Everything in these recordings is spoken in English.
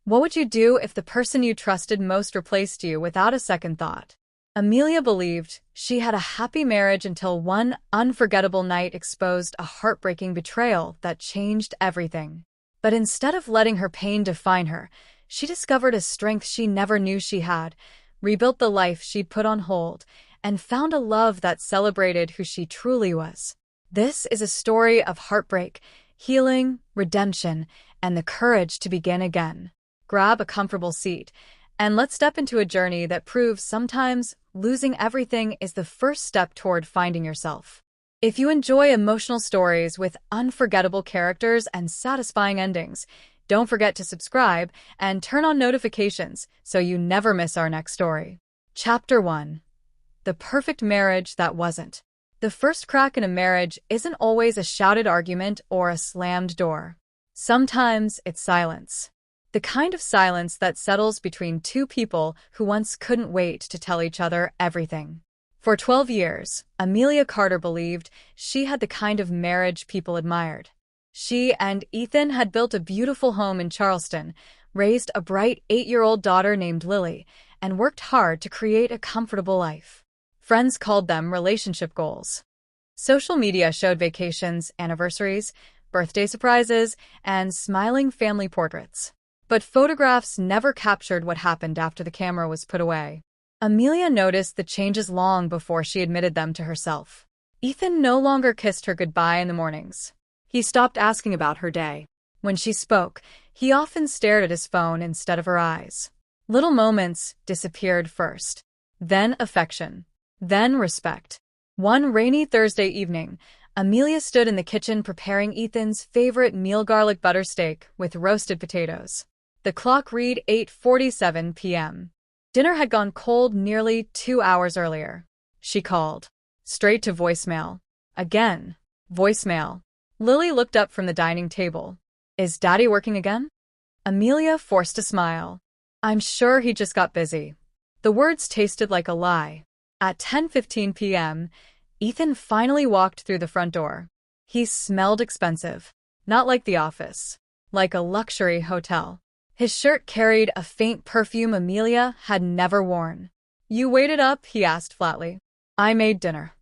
What would you do if the person you trusted most replaced you without a second thought? Amelia believed she had a happy marriage until one unforgettable night exposed a heartbreaking betrayal that changed everything. But instead of letting her pain define her, she discovered a strength she never knew she had, rebuilt the life she'd put on hold, and found a love that celebrated who she truly was. This is a story of heartbreak, healing, redemption, and the courage to begin again. Grab a comfortable seat, and let's step into a journey that proves sometimes losing everything is the first step toward finding yourself. If you enjoy emotional stories with unforgettable characters and satisfying endings, don't forget to subscribe and turn on notifications so you never miss our next story. Chapter 1. The Perfect Marriage That Wasn't. The first crack in a marriage isn't always a shouted argument or a slammed door. Sometimes it's silence. The kind of silence that settles between two people who once couldn't wait to tell each other everything. For 12 years, Amelia Carter believed she had the kind of marriage people admired. She and Ethan had built a beautiful home in Charleston, raised a bright 8-year-old daughter named Lily, and worked hard to create a comfortable life. Friends called them relationship goals. Social media showed vacations, anniversaries, birthday surprises, and smiling family portraits. But photographs never captured what happened after the camera was put away. Amelia noticed the changes long before she admitted them to herself. Ethan no longer kissed her goodbye in the mornings. He stopped asking about her day. When she spoke, he often stared at his phone instead of her eyes. Little moments disappeared first. Then affection. Then respect. One rainy Thursday evening, Amelia stood in the kitchen preparing Ethan's favorite meal, garlic butter steak with roasted potatoes. The clock read 8:47 p.m. Dinner had gone cold nearly 2 hours earlier. She called. Straight to voicemail. Again. Voicemail. Lily looked up from the dining table. Is Daddy working again? Amelia forced a smile. I'm sure he just got busy. The words tasted like a lie. At 10:15 p.m., Ethan finally walked through the front door. He smelled expensive. Not like the office. Like a luxury hotel. His shirt carried a faint perfume Amelia had never worn. You waited up? He asked flatly. I made dinner.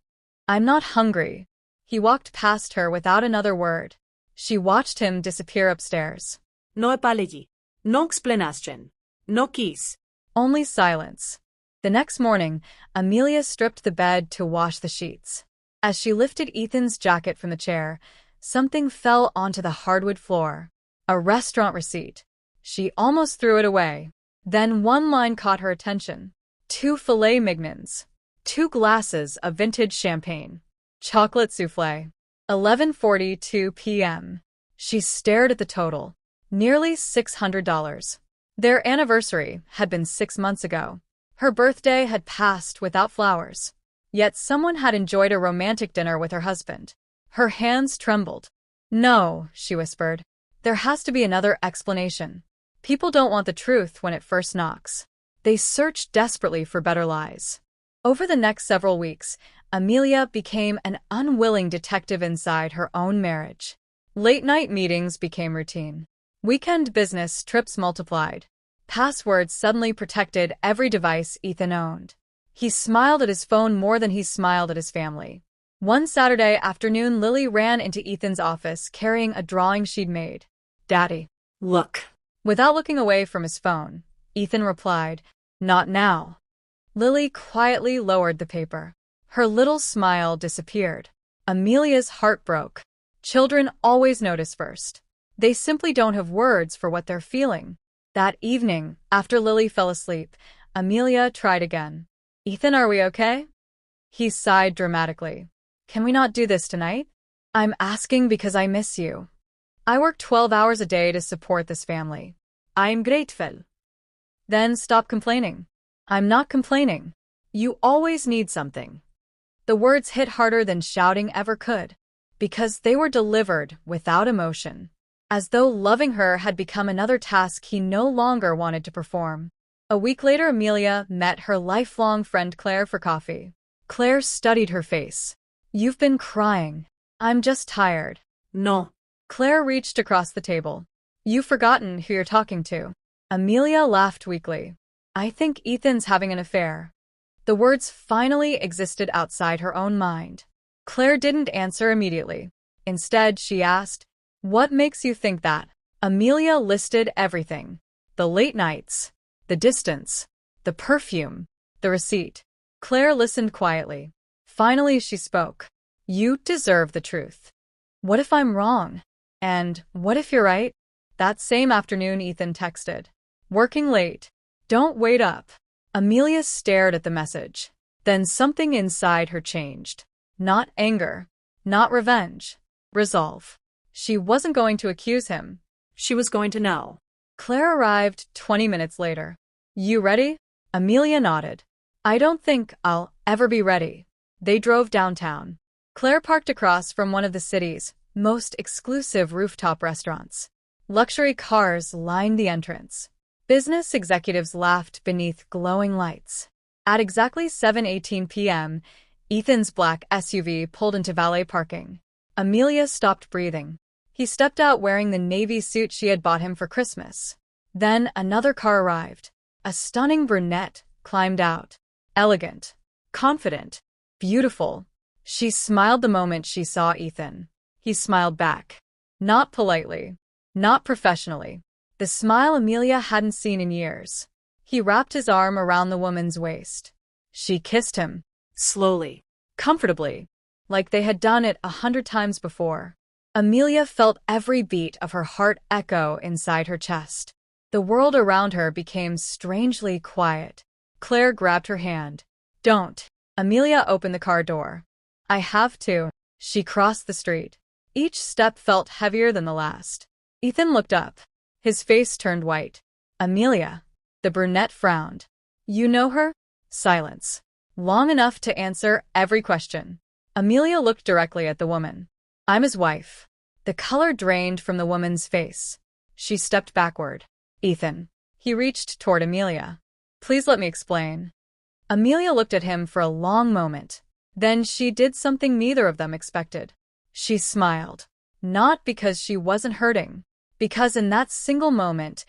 I'm not hungry. He walked past her without another word. She watched him disappear upstairs. No apology. No explanation. No kiss. Only silence. The next morning, Amelia stripped the bed to wash the sheets. As she lifted Ethan's jacket from the chair, something fell onto the hardwood floor. A restaurant receipt. She almost threw it away. Then one line caught her attention. 2 filet mignons. 2 glasses of vintage champagne. Chocolate soufflé. 11:42 p.m. She stared at the total. Nearly $600. Their anniversary had been 6 months ago. Her birthday had passed without flowers. Yet someone had enjoyed a romantic dinner with her husband. Her hands trembled. No, she whispered. There has to be another explanation. People don't want the truth when it first knocks. They search desperately for better lies. Over the next several weeks, Amelia became an unwilling detective inside her own marriage. Late-night meetings became routine. Weekend business trips multiplied. Passwords suddenly protected every device Ethan owned. He smiled at his phone more than he smiled at his family. One Saturday afternoon, Lily ran into Ethan's office carrying a drawing she'd made. Daddy. Look. Without looking away from his phone, Ethan replied, Not now. Lily quietly lowered the paper. Her little smile disappeared. Amelia's heart broke. Children always notice first. They simply don't have words for what they're feeling. That evening, after Lily fell asleep, Amelia tried again. Ethan, are we okay? He sighed dramatically. Can we not do this tonight? I'm asking because I miss you. I work 12 hours a day to support this family. I'm grateful. Then stop complaining. I'm not complaining. You always need something. The words hit harder than shouting ever could, because they were delivered without emotion, as though loving her had become another task he no longer wanted to perform. A week later, Amelia met her lifelong friend Claire for coffee. Claire studied her face. You've been crying. I'm just tired. No. Claire reached across the table. You've forgotten who you're talking to. Amelia laughed weakly. I think Ethan's having an affair. The words finally existed outside her own mind. Claire didn't answer immediately. Instead, she asked, "What makes you think that?" Amelia listed everything. The late nights, the distance, the perfume, the receipt. Claire listened quietly. Finally, she spoke. You deserve the truth. What if I'm wrong? And what if you're right? That same afternoon, Ethan texted. Working late. Don't wait up. Amelia stared at the message. Then something inside her changed. Not anger. Not revenge. Resolve. She wasn't going to accuse him. She was going to know. Claire arrived 20 minutes later. You ready? Amelia nodded. I don't think I'll ever be ready. They drove downtown. Claire parked across from one of the city's most exclusive rooftop restaurants. Luxury cars lined the entrance. Business executives laughed beneath glowing lights. At exactly 7:18 p.m., Ethan's black SUV pulled into valet parking. Amelia stopped breathing. He stepped out wearing the navy suit she had bought him for Christmas. Then another car arrived. A stunning brunette climbed out. Elegant, confident, beautiful. She smiled the moment she saw Ethan. He smiled back. Not politely, not professionally. The smile Amelia hadn't seen in years. He wrapped his arm around the woman's waist. She kissed him. Slowly. Comfortably. Like they had done it 100 times before. Amelia felt every beat of her heart echo inside her chest. The world around her became strangely quiet. Claire grabbed her hand. Don't. Amelia opened the car door. I have to. She crossed the street. Each step felt heavier than the last. Ethan looked up. His face turned white. Amelia. The brunette frowned. You know her? Silence. Long enough to answer every question. Amelia looked directly at the woman. I'm his wife. The color drained from the woman's face. She stepped backward. Ethan. He reached toward Amelia. Please let me explain. Amelia looked at him for a long moment. Then she did something neither of them expected. She smiled. Not because she wasn't hurting. Because in that single moment,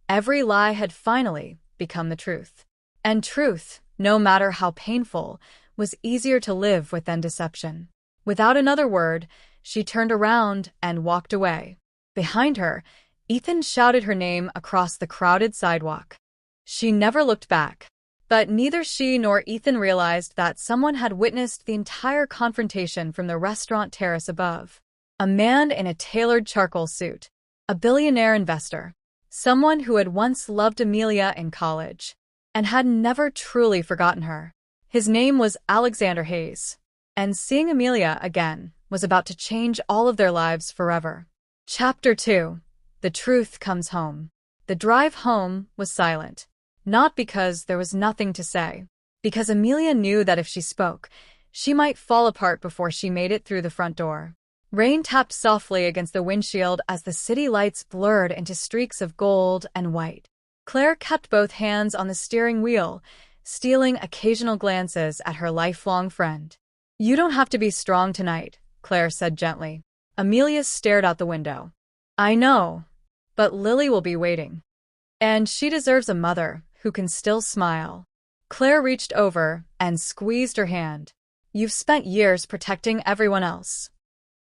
every lie had finally become the truth. And truth, no matter how painful, was easier to live with than deception. Without another word, she turned around and walked away. Behind her, Ethan shouted her name across the crowded sidewalk. She never looked back. But neither she nor Ethan realized that someone had witnessed the entire confrontation from the restaurant terrace above. A man in a tailored charcoal suit. A billionaire investor. Someone who had once loved Amelia in college and had never truly forgotten her. His name was Alexander Hayes. And seeing Amelia again was about to change all of their lives forever. Chapter 2. The Truth Comes Home. The drive home was silent. Not because there was nothing to say. Because Amelia knew that if she spoke, she might fall apart before she made it through the front door. Rain tapped softly against the windshield as the city lights blurred into streaks of gold and white. Claire kept both hands on the steering wheel, stealing occasional glances at her lifelong friend. You don't have to be strong tonight, Claire said gently. Amelia stared out the window. I know, but Lily will be waiting. And she deserves a mother who can still smile. Claire reached over and squeezed her hand. You've spent years protecting everyone else.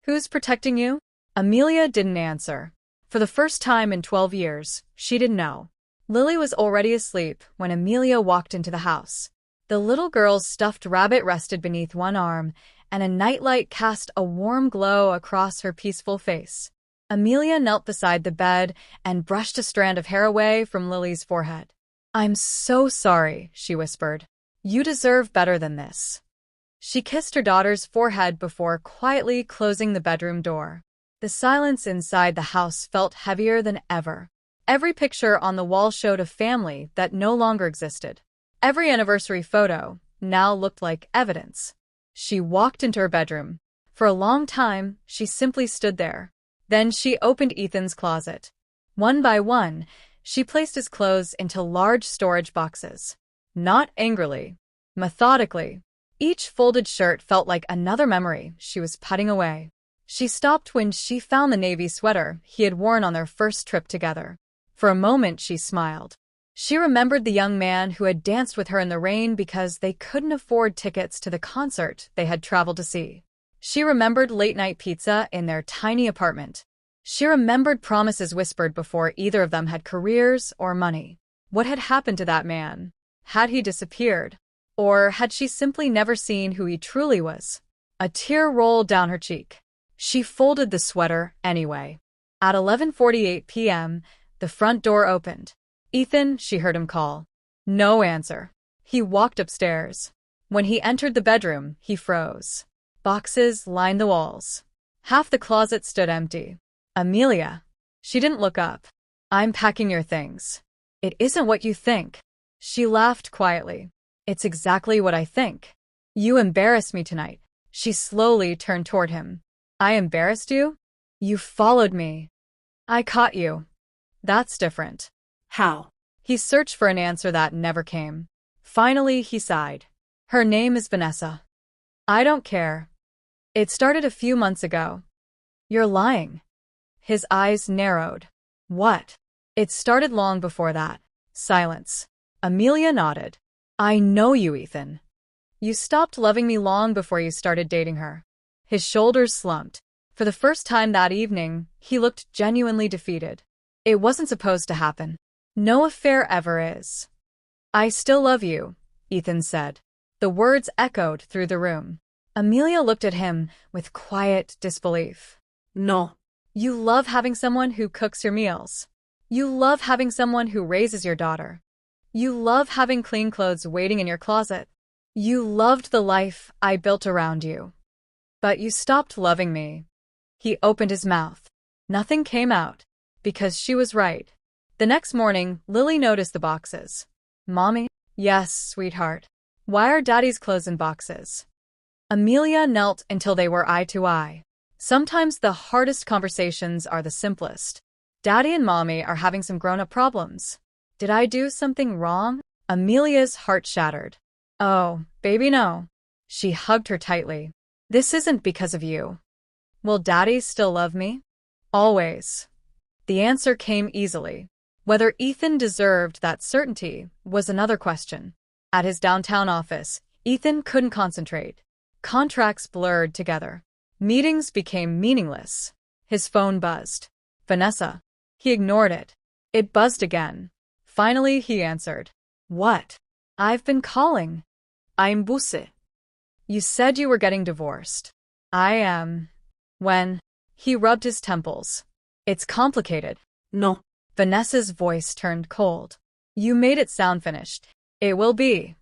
Who's protecting you? Amelia didn't answer. For the first time in 12 years, she didn't know. Lily was already asleep when Amelia walked into the house. The little girl's stuffed rabbit rested beneath one arm, and a nightlight cast a warm glow across her peaceful face. Amelia knelt beside the bed and brushed a strand of hair away from Lily's forehead. I'm so sorry, she whispered. You deserve better than this. She kissed her daughter's forehead before quietly closing the bedroom door. The silence inside the house felt heavier than ever. Every picture on the wall showed a family that no longer existed. Every anniversary photo now looked like evidence. She walked into her bedroom. For a long time, she simply stood there. Then she opened Ethan's closet. One by one, she placed his clothes into large storage boxes. Not angrily, methodically. Each folded shirt felt like another memory she was putting away. She stopped when she found the navy sweater he had worn on their first trip together. For a moment, she smiled. She remembered the young man who had danced with her in the rain because they couldn't afford tickets to the concert they had traveled to see. She remembered late-night pizza in their tiny apartment. She remembered promises whispered before either of them had careers or money. What had happened to that man? Had he disappeared? Or had she simply never seen who he truly was? A tear rolled down her cheek. She folded the sweater anyway. At 11:48 p.m., the front door opened. "Ethan," she heard him call. No answer. He walked upstairs. When he entered the bedroom, he froze. Boxes lined the walls. Half the closet stood empty. "Amelia." She didn't look up. "I'm packing your things." "It isn't what you think." She laughed quietly. "It's exactly what I think. You embarrassed me tonight." She slowly turned toward him. "I embarrassed you? You followed me. I caught you. That's different." How? He searched for an answer that never came. Finally, he sighed. "Her name is Vanessa." "I don't care. It started a few months ago." "You're lying." His eyes narrowed. "What?" "It started long before that." Silence. Amelia nodded. "I know you, Ethan. You stopped loving me long before you started dating her." His shoulders slumped. For the first time that evening, he looked genuinely defeated. It wasn't supposed to happen. No affair ever is. "I still love you," Ethan said. The words echoed through the room. Amelia looked at him with quiet disbelief. No. "You love having someone who cooks your meals. You love having someone who raises your daughter. You love having clean clothes waiting in your closet. You loved the life I built around you. But you stopped loving me." He opened his mouth. Nothing came out, because she was right. The next morning, Lily noticed the boxes. "Mommy?" "Yes, sweetheart." "Why are Daddy's clothes in boxes?" Amelia knelt until they were eye to eye. Sometimes the hardest conversations are the simplest. "Daddy and Mommy are having some grown-up problems." "Did I do something wrong?" Amelia's heart shattered. "Oh, baby, no." She hugged her tightly. "This isn't because of you." "Will Daddy still love me?" "Always." The answer came easily. Whether Ethan deserved that certainty was another question. At his downtown office, Ethan couldn't concentrate. Contracts blurred together. Meetings became meaningless. His phone buzzed. "Vanessa." He ignored it. It buzzed again. Finally, he answered. "What?" "I've been calling." "I'm Busse." "You said you were getting divorced." "I am." "When?" He rubbed his temples. "It's complicated." No. Vanessa's voice turned cold. "You made it sound finished." "It will be."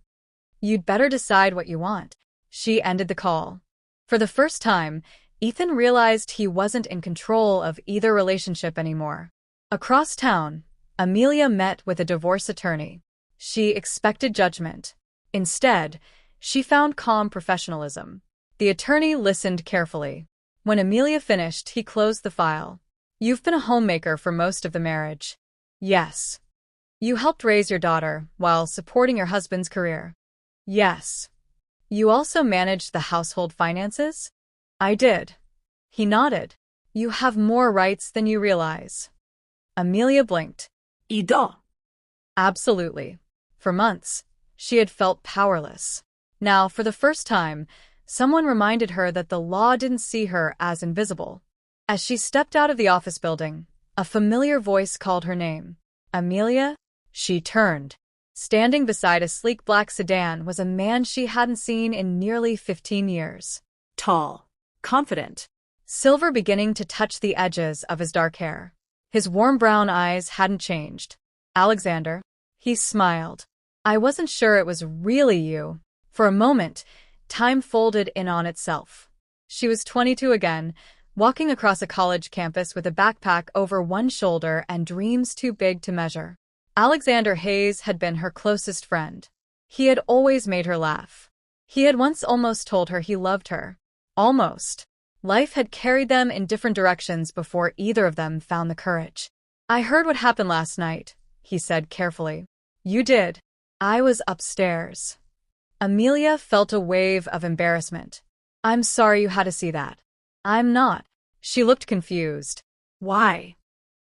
"You'd better decide what you want." She ended the call. For the first time, Ethan realized he wasn't in control of either relationship anymore. Across town, Amelia met with a divorce attorney. She expected judgment. Instead, she found calm professionalism. The attorney listened carefully. When Amelia finished, he closed the file. "You've been a homemaker for most of the marriage." "Yes." "You helped raise your daughter while supporting your husband's career." "Yes." "You also managed the household finances?" "I did." He nodded. "You have more rights than you realize." Amelia blinked. Ida. Absolutely. For months, she had felt powerless. Now, for the first time, someone reminded her that the law didn't see her as invisible. As she stepped out of the office building, a familiar voice called her name. "Amelia?" She turned. Standing beside a sleek black sedan was a man she hadn't seen in nearly 15 years. Tall. Confident. Silver beginning to touch the edges of his dark hair. His warm brown eyes hadn't changed. "Alexander?" He smiled. "I wasn't sure it was really you." For a moment, time folded in on itself. She was 22 again, walking across a college campus with a backpack over one shoulder and dreams too big to measure. Alexander Hayes had been her closest friend. He had always made her laugh. He had once almost told her he loved her. Almost. Life had carried them in different directions before either of them found the courage. "I heard what happened last night," he said carefully. "You did." "I was upstairs." Amelia felt a wave of embarrassment. "I'm sorry you had to see that." "I'm not." She looked confused. "Why?"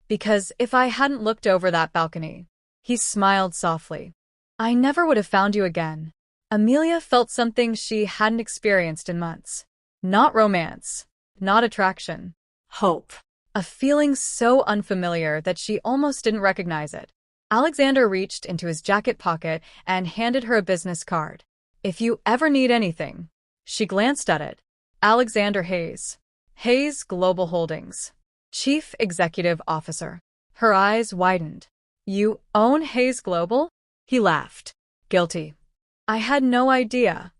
Because if I hadn't looked over that balcony. He smiled softly. I never would have found you again. Amelia felt something she hadn't experienced in months. Not romance. Not attraction. Hope. A feeling so unfamiliar that she almost didn't recognize it. Alexander reached into his jacket pocket and handed her a business card. If you ever need anything. She glanced at it. Alexander Hayes. Hayes Global Holdings. Chief Executive Officer. Her eyes widened. You own Hayes Global? He laughed. Guilty. I had no idea.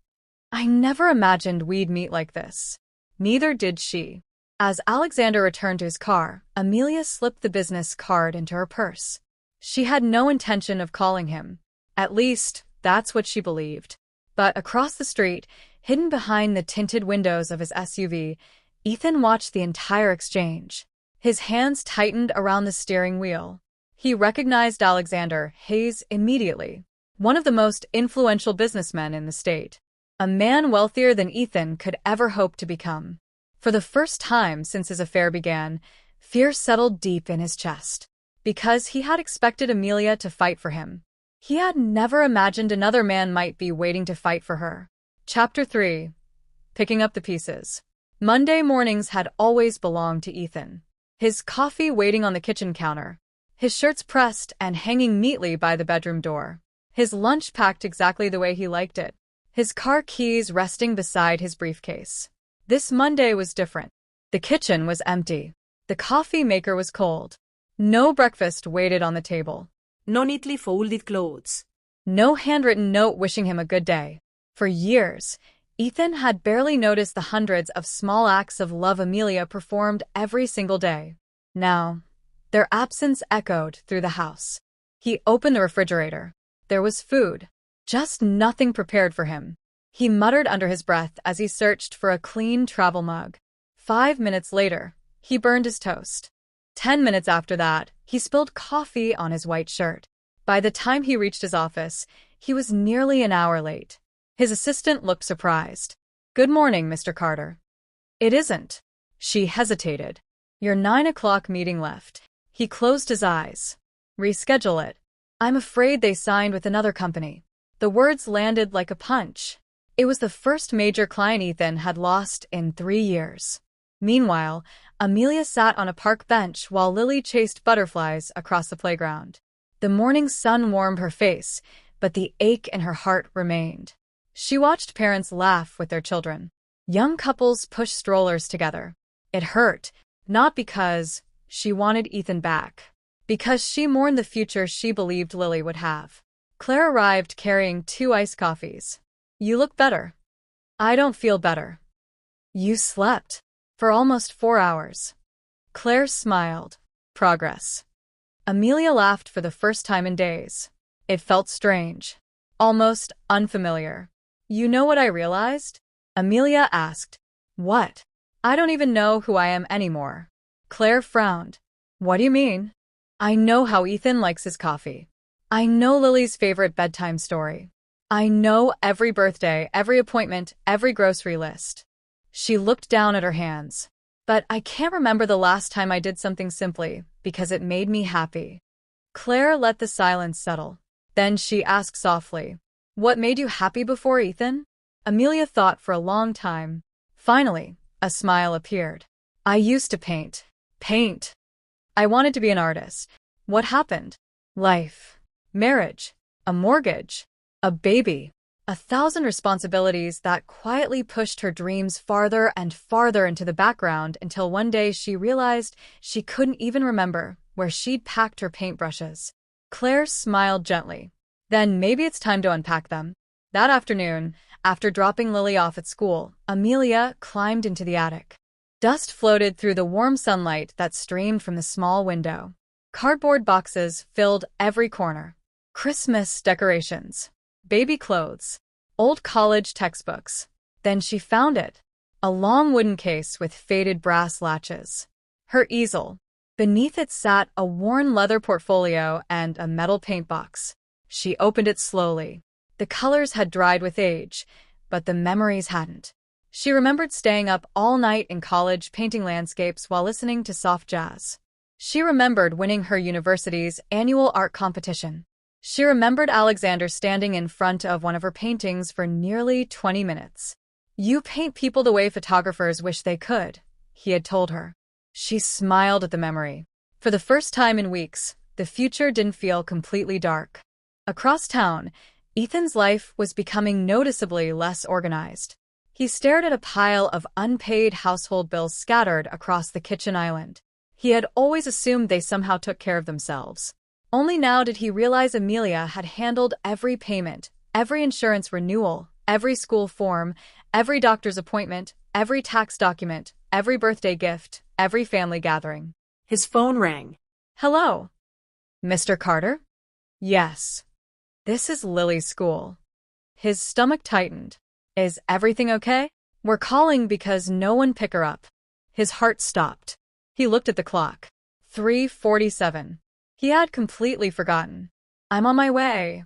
I never imagined we'd meet like this. Neither did she. As Alexander returned to his car, Amelia slipped the business card into her purse. She had no intention of calling him. At least, that's what she believed. But across the street, hidden behind the tinted windows of his SUV, Ethan watched the entire exchange. His hands tightened around the steering wheel. He recognized Alexander Hayes immediately, one of the most influential businessmen in the state. A man wealthier than Ethan could ever hope to become. For the first time since his affair began, fear settled deep in his chest. Because he had expected Amelia to fight for him. He had never imagined another man might be waiting to fight for her. Chapter 3. Picking up the pieces. Monday mornings had always belonged to Ethan. His coffee waiting on the kitchen counter. His shirts pressed and hanging neatly by the bedroom door. His lunch packed exactly the way he liked it. His car keys resting beside his briefcase. This Monday was different. The kitchen was empty. The coffee maker was cold. No breakfast waited on the table. No neatly folded clothes. No handwritten note wishing him a good day. For years, Ethan had barely noticed the hundreds of small acts of love Amelia performed every single day. Now, their absence echoed through the house. He opened the refrigerator. There was food. Just nothing prepared for him. He muttered under his breath as he searched for a clean travel mug. 5 minutes later, he burned his toast. 10 minutes after that, he spilled coffee on his white shirt. By the time he reached his office, he was nearly an hour late. His assistant looked surprised. Good morning, Mr. Carter. It isn't. She hesitated. Your 9 o'clock meeting left. He closed his eyes. Reschedule it. I'm afraid they signed with another company. The words landed like a punch. It was the first major client Ethan had lost in 3 years. Meanwhile, Amelia sat on a park bench while Lily chased butterflies across the playground. The morning sun warmed her face, but the ache in her heart remained. She watched parents laugh with their children. Young couples push strollers together. It hurt, not because she wanted Ethan back, because she mourned the future she believed Lily would have. Claire arrived carrying 2 iced coffees. You look better. I don't feel better. You slept. For almost 4 hours. Claire smiled. Progress. Amelia laughed for the first time in days. It felt strange. Almost unfamiliar. You know what I realized? Amelia asked. What? I don't even know who I am anymore. Claire frowned. What do you mean? I know how Ethan likes his coffee. I know Lily's favorite bedtime story. I know every birthday, every appointment, every grocery list. She looked down at her hands. But I can't remember the last time I did something simply, because it made me happy. Claire let the silence settle. Then she asked softly, what made you happy before, Ethan? Amelia thought for a long time. Finally, a smile appeared. I used to paint. Paint. I wanted to be an artist. What happened? Life. Marriage. A mortgage. A baby. 1,000 responsibilities that quietly pushed her dreams farther and farther into the background until one day she realized she couldn't even remember where she'd packed her paintbrushes. Claire smiled gently. Then maybe it's time to unpack them. That afternoon, after dropping Lily off at school, Amelia climbed into the attic. Dust floated through the warm sunlight that streamed from the small window. Cardboard boxes filled every corner. Christmas decorations. Baby clothes, old college textbooks. Then she found it. A long wooden case with faded brass latches. Her easel. Beneath it sat a worn leather portfolio and a metal paint box. She opened it slowly. The colors had dried with age, but the memories hadn't. She remembered staying up all night in college painting landscapes while listening to soft jazz. She remembered winning her university's annual art competition. She remembered Alexander standing in front of one of her paintings for nearly 20 minutes. "You paint people the way photographers wish they could," he had told her. She smiled at the memory. For the first time in weeks, the future didn't feel completely dark. Across town, Ethan's life was becoming noticeably less organized. He stared at a pile of unpaid household bills scattered across the kitchen island. He had always assumed they somehow took care of themselves. Only now did he realize Amelia had handled every payment, every insurance renewal, every school form, every doctor's appointment, every tax document, every birthday gift, every family gathering. His phone rang. "Hello? Mr. Carter?" "Yes. This is Lily's school." His stomach tightened. "Is everything okay? We're calling because no one picked her up." His heart stopped. He looked at the clock. 3:47. He had completely forgotten. "I'm on my way."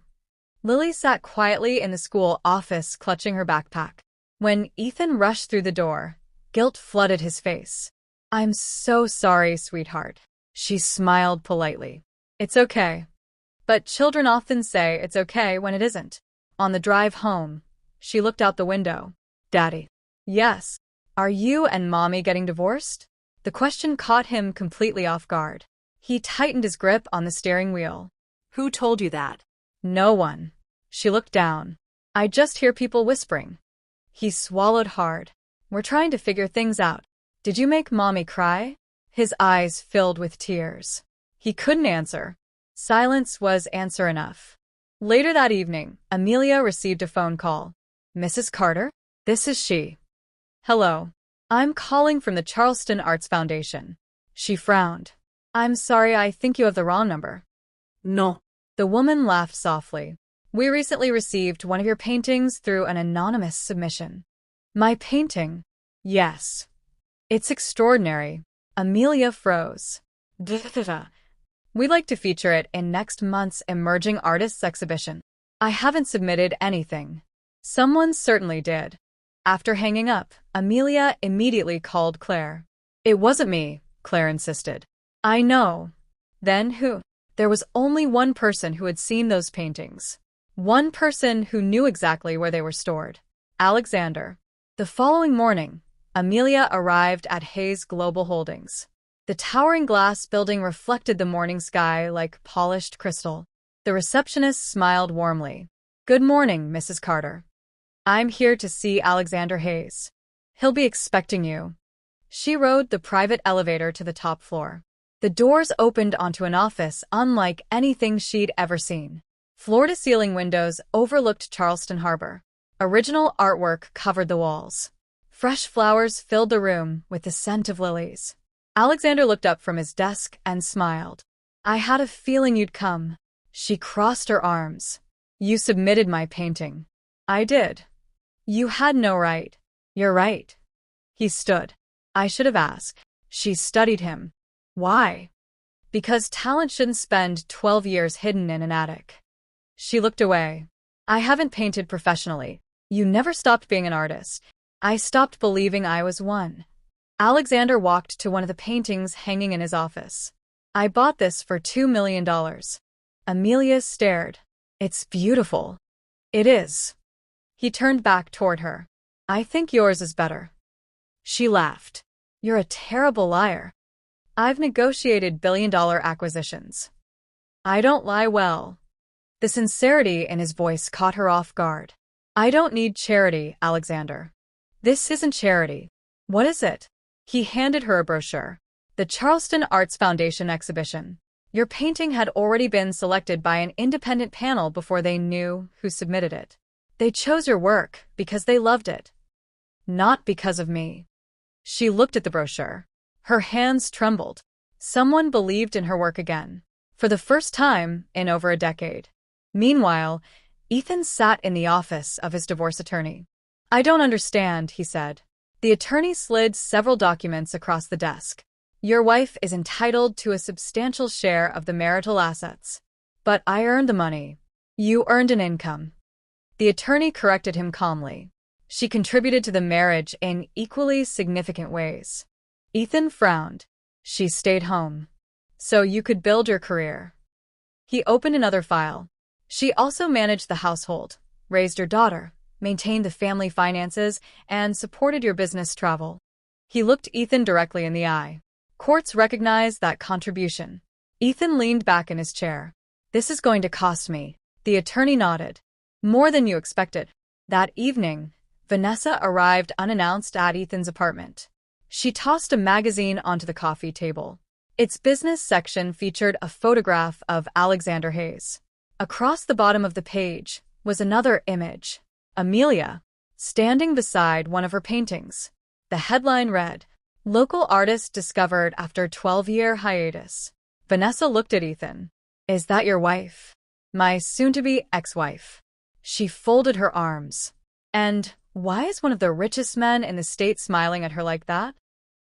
Lily sat quietly in the school office, clutching her backpack. When Ethan rushed through the door, guilt flooded his face. "I'm so sorry, sweetheart." She smiled politely. "It's okay." But children often say it's okay when it isn't. On the drive home, she looked out the window. "Daddy." "Yes. Are you and Mommy getting divorced?" The question caught him completely off guard. He tightened his grip on the steering wheel. Who told you that? "No one." She looked down. "I just hear people whispering." He swallowed hard. "We're trying to figure things out. Did you make Mommy cry?" His eyes filled with tears. He couldn't answer. Silence was answer enough. Later that evening, Amelia received a phone call. "Mrs. Carter? This is she." "Hello. I'm calling from the Charleston Arts Foundation." She frowned. "I'm sorry, I think you have the wrong number." No. The woman laughed softly. "We recently received one of your paintings through an anonymous submission." "My painting?" "Yes. It's extraordinary." Amelia froze. "We'd like to feature it in next month's Emerging Artists exhibition." "I haven't submitted anything." Someone certainly did. After hanging up, Amelia immediately called Claire. "It wasn't me," Claire insisted. "I know." "Then who?" There was only one person who had seen those paintings. One person who knew exactly where they were stored. Alexander. The following morning, Amelia arrived at Hayes Global Holdings. The towering glass building reflected the morning sky like polished crystal. The receptionist smiled warmly. "Good morning, Mrs. Carter. I'm here to see Alexander Hayes. He'll be expecting you." She rode the private elevator to the top floor. The doors opened onto an office unlike anything she'd ever seen. Floor-to-ceiling windows overlooked Charleston Harbor. Original artwork covered the walls. Fresh flowers filled the room with the scent of lilies. Alexander looked up from his desk and smiled. "I had a feeling you'd come." She crossed her arms. "You submitted my painting." "I did." "You had no right." "You're right." He stood. "I should have asked." She studied him. "Why?" "Because talent shouldn't spend 12 years hidden in an attic." She looked away. "I haven't painted professionally. You never stopped being an artist." "I stopped believing I was one." Alexander walked to one of the paintings hanging in his office. "I bought this for $2 million. Amelia stared. "It's beautiful." "It is." He turned back toward her. "I think yours is better." She laughed. "You're a terrible liar." "I've negotiated billion-dollar acquisitions." "I don't lie well." The sincerity in his voice caught her off guard. "I don't need charity, Alexander." "This isn't charity." "What is it?" He handed her a brochure. "The Charleston Arts Foundation exhibition. Your painting had already been selected by an independent panel before they knew who submitted it. They chose your work because they loved it. Not because of me." She looked at the brochure. Her hands trembled. Someone believed in her work again. For the first time in over a decade. Meanwhile, Ethan sat in the office of his divorce attorney. "I don't understand," he said. The attorney slid several documents across the desk. "Your wife is entitled to a substantial share of the marital assets. But I earned the money." "You earned an income." The attorney corrected him calmly. "She contributed to the marriage in equally significant ways." Ethan frowned. "She stayed home." so you could build your career. He opened another file. She also managed the household, raised your daughter, maintained the family finances, and supported your business travel. He looked Ethan directly in the eye. Courts recognized that contribution. Ethan leaned back in his chair. This is going to cost me. The attorney nodded. More than you expected. That evening, Vanessa arrived unannounced at Ethan's apartment. She tossed a magazine onto the coffee table. Its business section featured a photograph of Alexander Hayes. Across the bottom of the page was another image. Amelia, standing beside one of her paintings. The headline read, "Local artist discovered after 12-year hiatus." Vanessa looked at Ethan. "Is that your wife?" "My soon-to-be ex-wife." She folded her arms. "And why is one of the richest men in the state smiling at her like that?"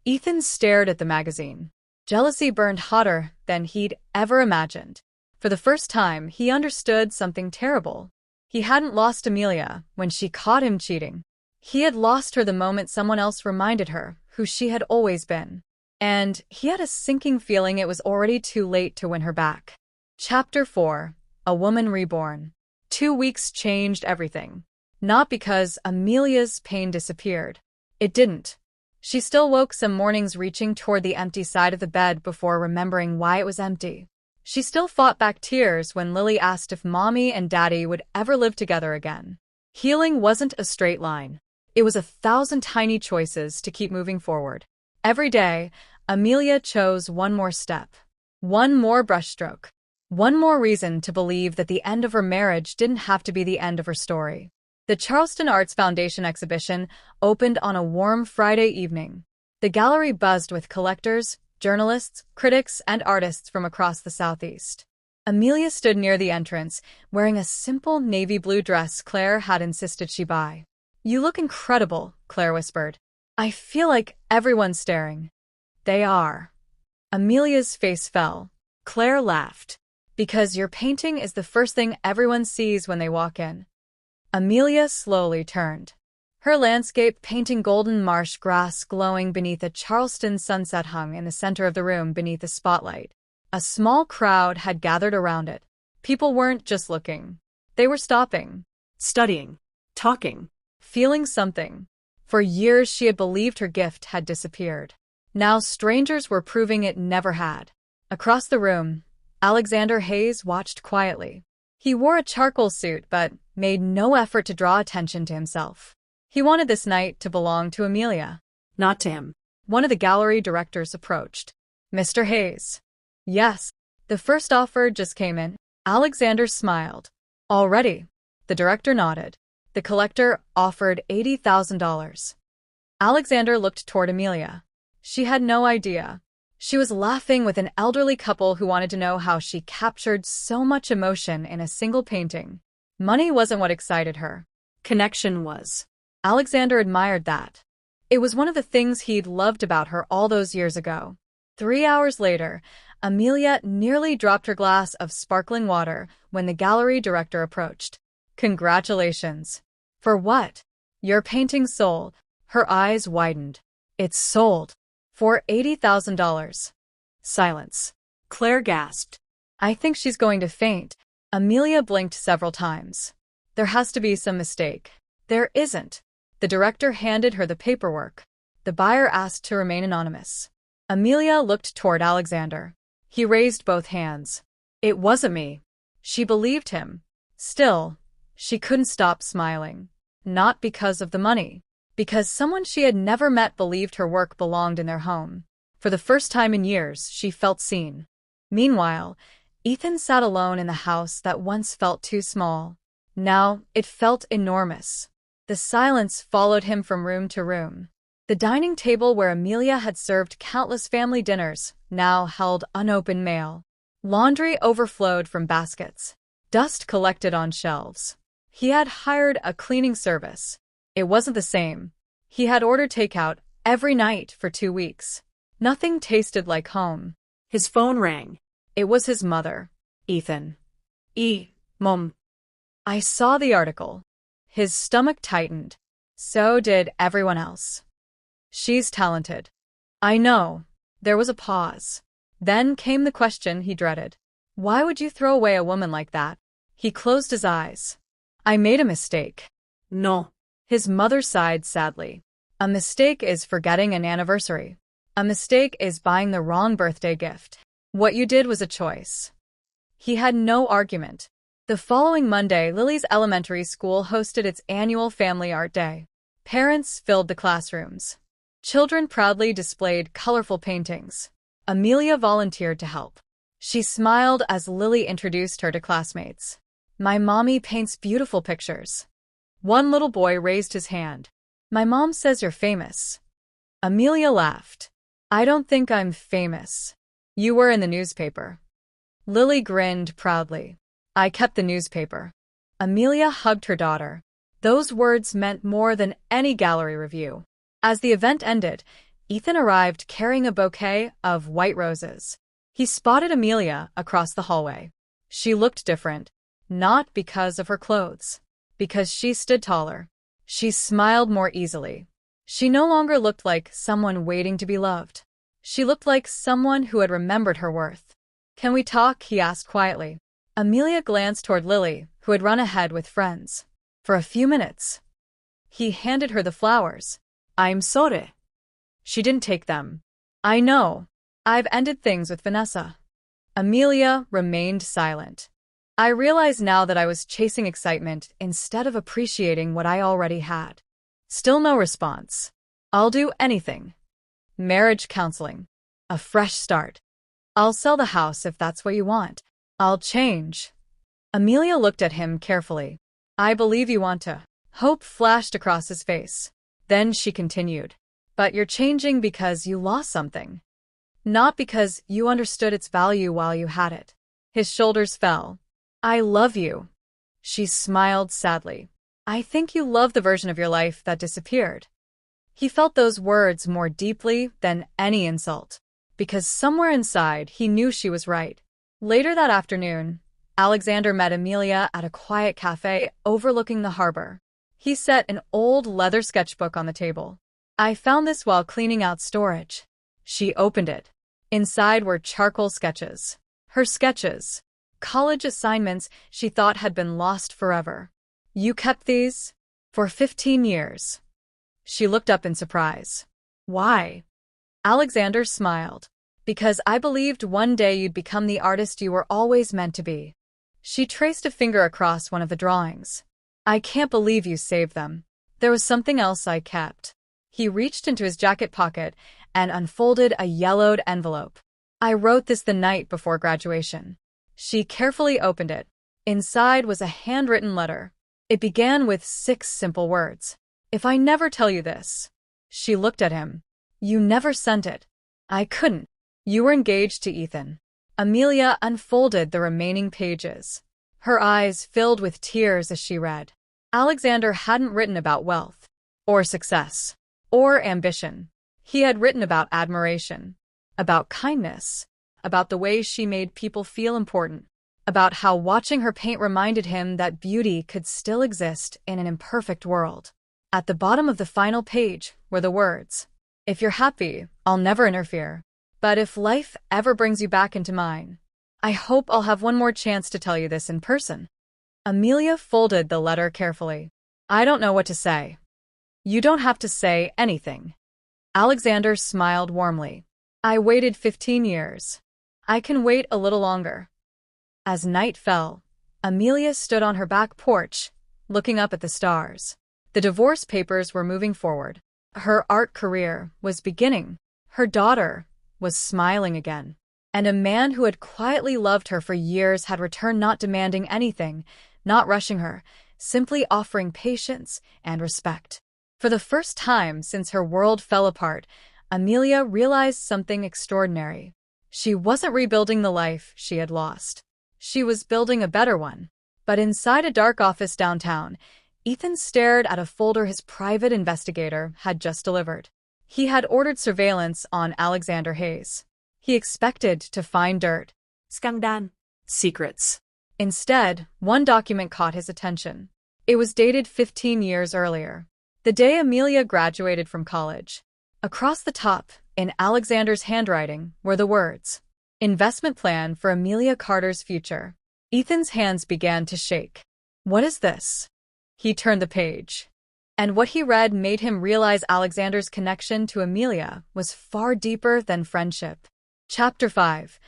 Ethan stared at the magazine. Jealousy burned hotter than he'd ever imagined. For the first time, he understood something terrible. He hadn't lost Amelia when she caught him cheating. He had lost her the moment someone else reminded her who she had always been. And he had a sinking feeling it was already too late to win her back. Chapter 4. A Woman Reborn. 2 weeks changed everything. Not because Amelia's pain disappeared. It didn't. She still woke some mornings reaching toward the empty side of the bed before remembering why it was empty. She still fought back tears when Lily asked if Mommy and Daddy would ever live together again. Healing wasn't a straight line. It was 1,000 tiny choices to keep moving forward. Every day, Amelia chose one more step. One more brushstroke. One more reason to believe that the end of her marriage didn't have to be the end of her story. The Charleston Arts Foundation exhibition opened on a warm Friday evening. The gallery buzzed with collectors, journalists, critics, and artists from across the Southeast. Amelia stood near the entrance, wearing a simple navy blue dress Claire had insisted she buy. "You look incredible," Claire whispered. "I feel like everyone's staring." "They are." Amelia's face fell. Claire laughed. "Because your painting is the first thing everyone sees when they walk in." Amelia slowly turned. Her landscape painting golden marsh grass glowing beneath a Charleston sunset hung in the center of the room beneath a spotlight. A small crowd had gathered around it. People weren't just looking. They were stopping, Studying. Talking. feeling something. For years she had believed her gift had disappeared. Now strangers were proving it never had. Across the room, Alexander Hayes watched quietly. He wore a charcoal suit but made no effort to draw attention to himself. He wanted this night to belong to Amelia. Not to him. One of the gallery directors approached. "Mr. Hayes." "Yes." "The first offer just came in." Alexander smiled. "Already?" The director nodded. The collector offered $80,000. Alexander looked toward Amelia. She had no idea. She was laughing with an elderly couple who wanted to know how she captured so much emotion in a single painting. Money wasn't what excited her. Connection was. Alexander admired that. It was one of the things he'd loved about her all those years ago. 3 hours later, Amelia nearly dropped her glass of sparkling water when the gallery director approached. "Congratulations." "For what?" "Your painting sold." Her eyes widened. "It's sold. For $80,000. Silence. Claire gasped. "I think she's going to faint." Amelia blinked several times. "There has to be some mistake." "There isn't." The director handed her the paperwork. The buyer asked to remain anonymous. Amelia looked toward Alexander. He raised both hands. "It wasn't me." She believed him. Still, she couldn't stop smiling. Not because of the money. Because someone she had never met believed her work belonged in their home. For the first time in years, she felt seen. Meanwhile, Ethan sat alone in the house that once felt too small. Now, it felt enormous. The silence followed him from room to room. The dining table where Amelia had served countless family dinners now held unopened mail. Laundry overflowed from baskets. Dust collected on shelves. He had hired a cleaning service. It wasn't the same. He had ordered takeout every night for 2 weeks. Nothing tasted like home. His phone rang. It was his mother. "Ethan." Mom." "I saw the article." His stomach tightened. So did everyone else. "She's talented." "I know." There was a pause. Then came the question he dreaded. Why would you throw away a woman like that? He closed his eyes. I made a mistake. No. His mother sighed sadly. A mistake is forgetting an anniversary. A mistake is buying the wrong birthday gift. What you did was a choice. He had no argument. The following Monday, Lily's elementary school hosted its annual Family Art Day. Parents filled the classrooms. Children proudly displayed colorful paintings. Amelia volunteered to help. She smiled as Lily introduced her to classmates. My mommy paints beautiful pictures. One little boy raised his hand. My mom says you're famous. Amelia laughed. I don't think I'm famous. You were in the newspaper. Lily grinned proudly. I kept the newspaper. Amelia hugged her daughter. Those words meant more than any gallery review. As the event ended, Ethan arrived carrying a bouquet of white roses. He spotted Amelia across the hallway. She looked different, not because of her clothes, because she stood taller. She smiled more easily. She no longer looked like someone waiting to be loved. She looked like someone who had remembered her worth. Can we talk? He asked quietly. Amelia glanced toward Lily, who had run ahead with friends. For a few minutes. He handed her the flowers. I'm sorry. She didn't take them. I know. I've ended things with Vanessa. Amelia remained silent. I realize now that I was chasing excitement instead of appreciating what I already had. Still no response. I'll do anything. Marriage counseling. A fresh start. I'll sell the house if that's what you want. I'll change. Amelia looked at him carefully. I believe you want to. Hope flashed across his face. Then she continued. But you're changing because you lost something. Not because you understood its value while you had it. His shoulders fell. I love you. She smiled sadly. I think you love the version of your life that disappeared. He felt those words more deeply than any insult, because somewhere inside he knew she was right. Later that afternoon, Alexander met Amelia at a quiet cafe overlooking the harbor. He set an old leather sketchbook on the table. I found this while cleaning out storage. She opened it. Inside were charcoal sketches. Her sketches. College assignments she thought had been lost forever. You kept these? For 15 years. She looked up in surprise. Why? Alexander smiled. Because I believed one day you'd become the artist you were always meant to be. She traced a finger across one of the drawings. I can't believe you saved them. There was something else I kept. He reached into his jacket pocket and unfolded a yellowed envelope. I wrote this the night before graduation. She carefully opened it. Inside was a handwritten letter. It began with 6 simple words. If I never tell you this. She looked at him. You never sent it. I couldn't. You were engaged to Ethan. Amelia unfolded the remaining pages. Her eyes filled with tears as she read. Alexander hadn't written about wealth, or success, or ambition. He had written about admiration, about kindness, about the way she made people feel important, about how watching her paint reminded him that beauty could still exist in an imperfect world. At the bottom of the final page were the words, if you're happy, I'll never interfere. But if life ever brings you back into mine, I hope I'll have one more chance to tell you this in person. Amelia folded the letter carefully. I don't know what to say. You don't have to say anything. Alexander smiled warmly. I waited 15 years. I can wait a little longer. As night fell, Amelia stood on her back porch, looking up at the stars. The divorce papers were moving forward. Her art career was beginning. Her daughter was smiling again. And a man who had quietly loved her for years had returned, not demanding anything, not rushing her, simply offering patience and respect. For the first time since her world fell apart, Amelia realized something extraordinary. She wasn't rebuilding the life she had lost. She was building a better one. But inside a dark office downtown, Ethan stared at a folder his private investigator had just delivered. He had ordered surveillance on Alexander Hayes. He expected to find dirt, Skandal. Secrets. Instead, one document caught his attention. It was dated 15 years earlier, the day Amelia graduated from college. Across the top, in Alexander's handwriting, were the words, Investment plan for Amelia Carter's future. Ethan's hands began to shake. What is this? He turned the page. And what he read made him realize Alexander's connection to Amelia was far deeper than friendship. Chapter 5.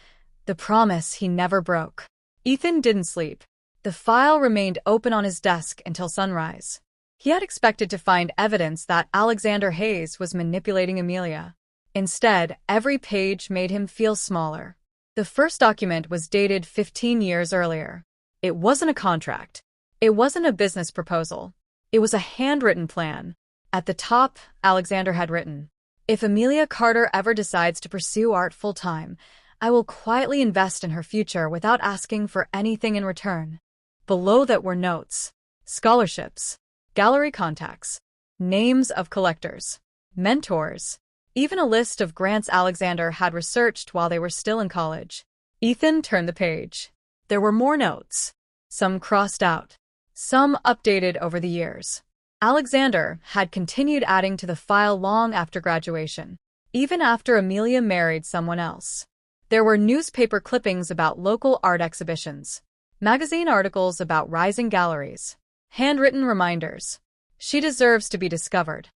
The Promise He Never Broke. Ethan didn't sleep. The file remained open on his desk until sunrise. He had expected to find evidence that Alexander Hayes was manipulating Amelia. Instead, every page made him feel smaller. The first document was dated 15 years earlier. It wasn't a contract. It wasn't a business proposal. It was a handwritten plan. At the top, Alexander had written, "If Amelia Carter ever decides to pursue art full-time, I will quietly invest in her future without asking for anything in return." Below that were notes, scholarships, gallery contacts, names of collectors, mentors, even a list of grants Alexander had researched while they were still in college. Ethan turned the page. There were more notes, some crossed out, some updated over the years. Alexander had continued adding to the file long after graduation, even after Amelia married someone else. There were newspaper clippings about local art exhibitions, magazine articles about rising galleries, handwritten reminders. She deserves to be discovered.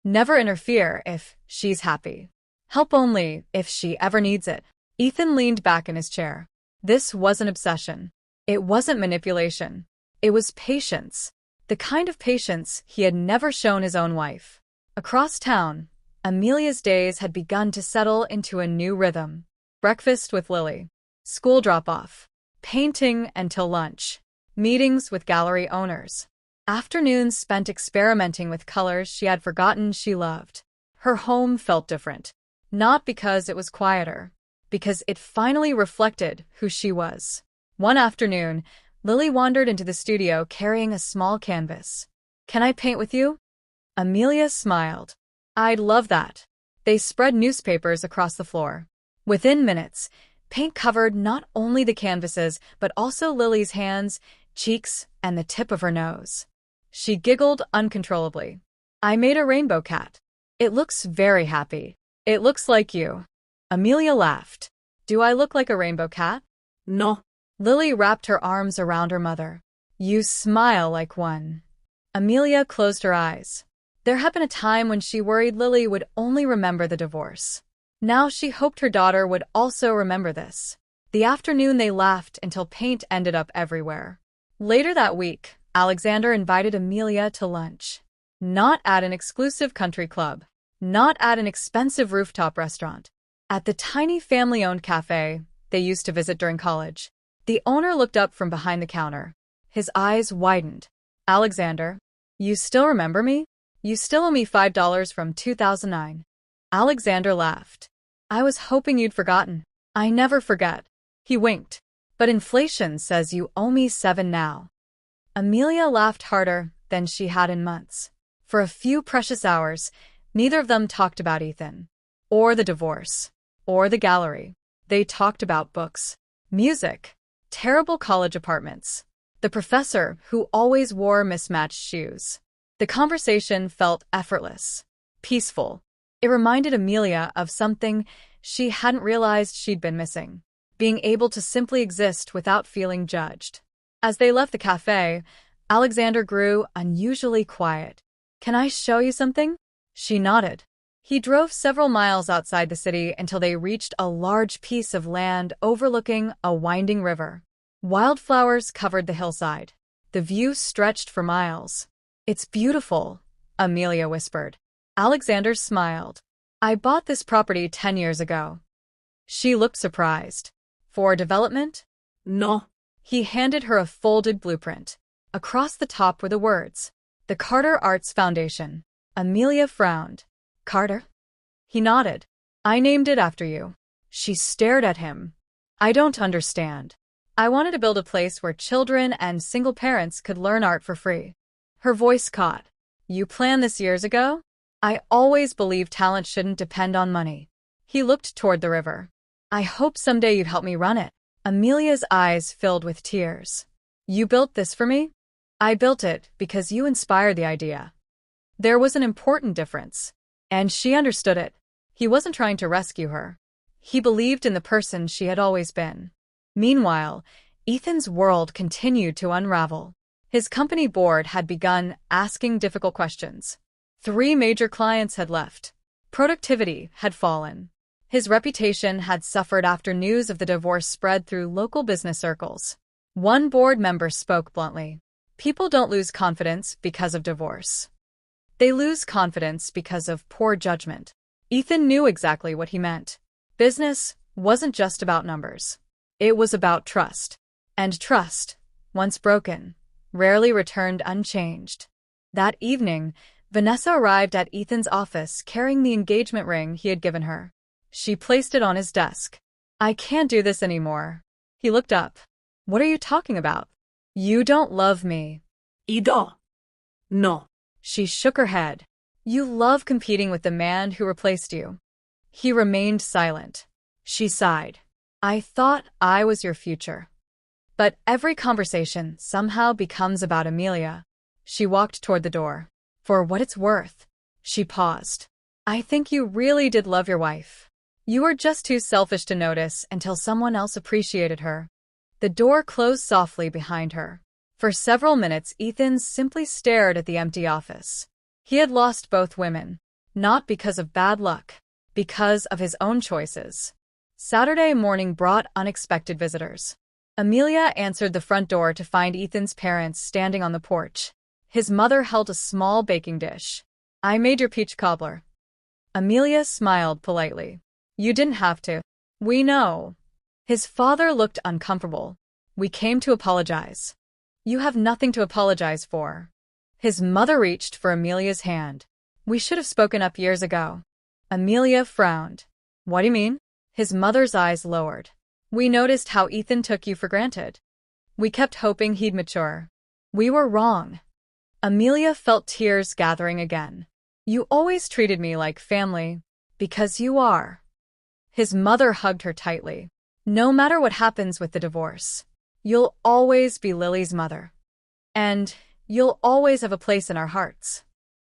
Never interfere if she's happy. Help only if she ever needs it. Ethan leaned back in his chair. This wasn't obsession. It wasn't manipulation. It was patience. The kind of patience he had never shown his own wife. Across town, Amelia's days had begun to settle into a new rhythm. Breakfast with Lily, school drop-off, painting until lunch, meetings with gallery owners, afternoons spent experimenting with colors she had forgotten she loved. Her home felt different, not because it was quieter, because it finally reflected who she was. One afternoon, Lily wandered into the studio carrying a small canvas. "Can I paint with you?" Amelia smiled. "I'd love that." They spread newspapers across the floor. Within minutes, paint covered not only the canvases but also Lily's hands, cheeks, and the tip of her nose. She giggled uncontrollably. "I made a rainbow cat. It looks very happy. It looks like you." Amelia laughed. "Do I look like a rainbow cat?" No. Lily wrapped her arms around her mother. "You smile like one." Amelia closed her eyes. There had been a time when she worried Lily would only remember the divorce. Now she hoped her daughter would also remember this. The afternoon they laughed until paint ended up everywhere. Later that week, Alexander invited Amelia to lunch. Not at an exclusive country club. Not at an expensive rooftop restaurant. At the tiny family-owned cafe they used to visit during college. The owner looked up from behind the counter. His eyes widened. "Alexander, you still remember me? You still owe me $5 from 2009. Alexander laughed. "I was hoping you'd forgotten." "I never forget." He winked. "But inflation says you owe me $7 now." Amelia laughed harder than she had in months. For a few precious hours, neither of them talked about Ethan, or the divorce, or the gallery. They talked about books, music, terrible college apartments, the professor who always wore mismatched shoes. The conversation felt effortless, peaceful. It reminded Amelia of something she hadn't realized she'd been missing, being able to simply exist without feeling judged. As they left the cafe, Alexander grew unusually quiet. "Can I show you something?" She nodded. He drove several miles outside the city until they reached a large piece of land overlooking a winding river. Wildflowers covered the hillside. The view stretched for miles. "It's beautiful," Amelia whispered. Alexander smiled. "I bought this property 10 years ago." She looked surprised. "For development?" No. He handed her a folded blueprint. Across the top were the words, "The Carter Arts Foundation." Amelia frowned. "Carter?" He nodded. "I named it after you." She stared at him. "I don't understand." "I wanted to build a place where children and single parents could learn art for free." Her voice caught. "You planned this years ago?" "I always believed talent shouldn't depend on money." He looked toward the river. "I hope someday you'd help me run it." Amelia's eyes filled with tears. "You built this for me?" "I built it because you inspired the idea." There was an important difference, and she understood it. He wasn't trying to rescue her. He believed in the person she had always been. Meanwhile, Ethan's world continued to unravel. His company board had begun asking difficult questions. 3 major clients had left. Productivity had fallen. His reputation had suffered after news of the divorce spread through local business circles. One board member spoke bluntly. People don't lose confidence because of divorce. They lose confidence because of poor judgment. Ethan knew exactly what he meant. Business wasn't just about numbers. It was about trust. And trust, once broken, rarely returned unchanged. That evening, Vanessa arrived at Ethan's office carrying the engagement ring he had given her. She placed it on his desk. "I can't do this anymore." He looked up. "What are you talking about? You don't love me." Ido. No. She shook her head. "You love competing with the man who replaced you." He remained silent. She sighed. "I thought I was your future." But every conversation somehow becomes about Amelia. She walked toward the door. "For what it's worth." She paused. "I think you really did love your wife. You were just too selfish to notice until someone else appreciated her." The door closed softly behind her. For several minutes, Ethan simply stared at the empty office. He had lost both women, not because of bad luck, because of his own choices. Saturday morning brought unexpected visitors. Amelia answered the front door to find Ethan's parents standing on the porch. His mother held a small baking dish. "I made your peach cobbler." Amelia smiled politely. "You didn't have to. We know." His father looked uncomfortable. "We came to apologize." "You have nothing to apologize for." His mother reached for Amelia's hand. "We should have spoken up years ago." Amelia frowned. "What do you mean?" His mother's eyes lowered. "We noticed how Ethan took you for granted. We kept hoping he'd mature. We were wrong." Amelia felt tears gathering again. "You always treated me like family, because you are." His mother hugged her tightly. "No matter what happens with the divorce, you'll always be Lily's mother. And you'll always have a place in our hearts."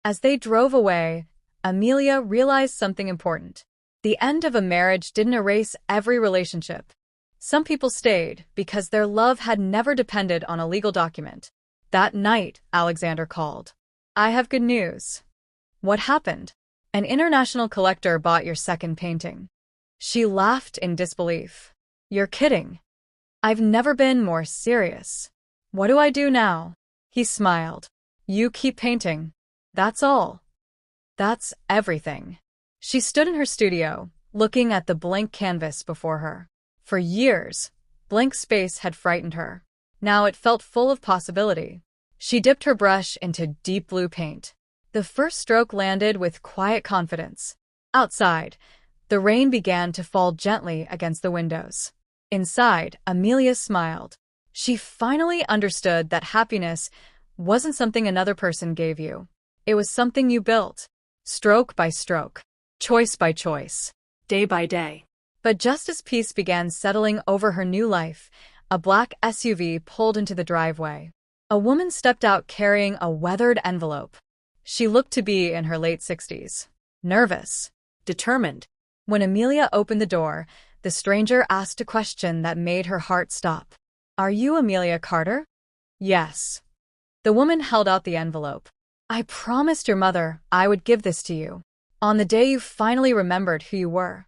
As they drove away, Amelia realized something important. The end of a marriage didn't erase every relationship. Some people stayed because their love had never depended on a legal document. That night, Alexander called. "I have good news." "What happened?" "An international collector bought your second painting." She laughed in disbelief. "You're kidding." "I've never been more serious." "What do I do now?" He smiled. "You keep painting. That's all." "That's everything." She stood in her studio, looking at the blank canvas before her. For years, blank space had frightened her. Now it felt full of possibility. She dipped her brush into deep blue paint. The first stroke landed with quiet confidence. Outside, the rain began to fall gently against the windows. Inside, Amelia smiled. She finally understood that happiness wasn't something another person gave you. It was something you built, stroke by stroke, choice by choice, Day by day. But just as peace began settling over her new life, a black SUV pulled into the driveway. A woman stepped out carrying a weathered envelope. She looked to be in her late 60s. Nervous. Determined. When Amelia opened the door, the stranger asked a question that made her heart stop. "Are you Amelia Carter?" "Yes." The woman held out the envelope. "I promised your mother I would give this to you, on the day you finally remembered who you were."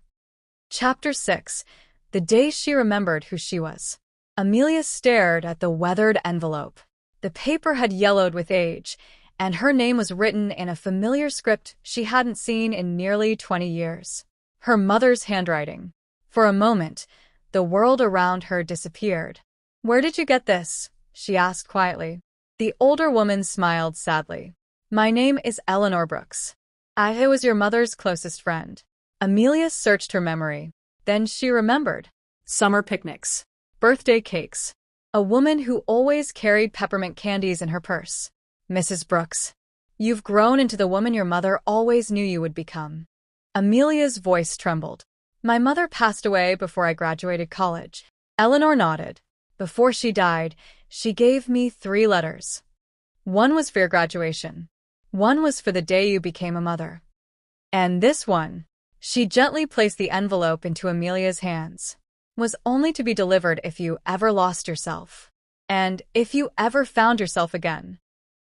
Chapter 6. The day she remembered who she was. Amelia stared at the weathered envelope. The paper had yellowed with age, and her name was written in a familiar script she hadn't seen in nearly 20 years. Her mother's handwriting. For a moment, the world around her disappeared. "Where did you get this?" she asked quietly. The older woman smiled sadly. "My name is Eleanor Brooks. I was your mother's closest friend." Amelia searched her memory. Then she remembered. Summer picnics. Birthday cakes. A woman who always carried peppermint candies in her purse. "Mrs. Brooks, you've grown into the woman your mother always knew you would become." Amelia's voice trembled. "My mother passed away before I graduated college." Eleanor nodded. "Before she died, she gave me 3 letters. One was for your graduation. One was for the day you became a mother. And this one, She gently placed the envelope into Amelia's hands. Was only to be delivered if you ever lost yourself. And if you ever found yourself again.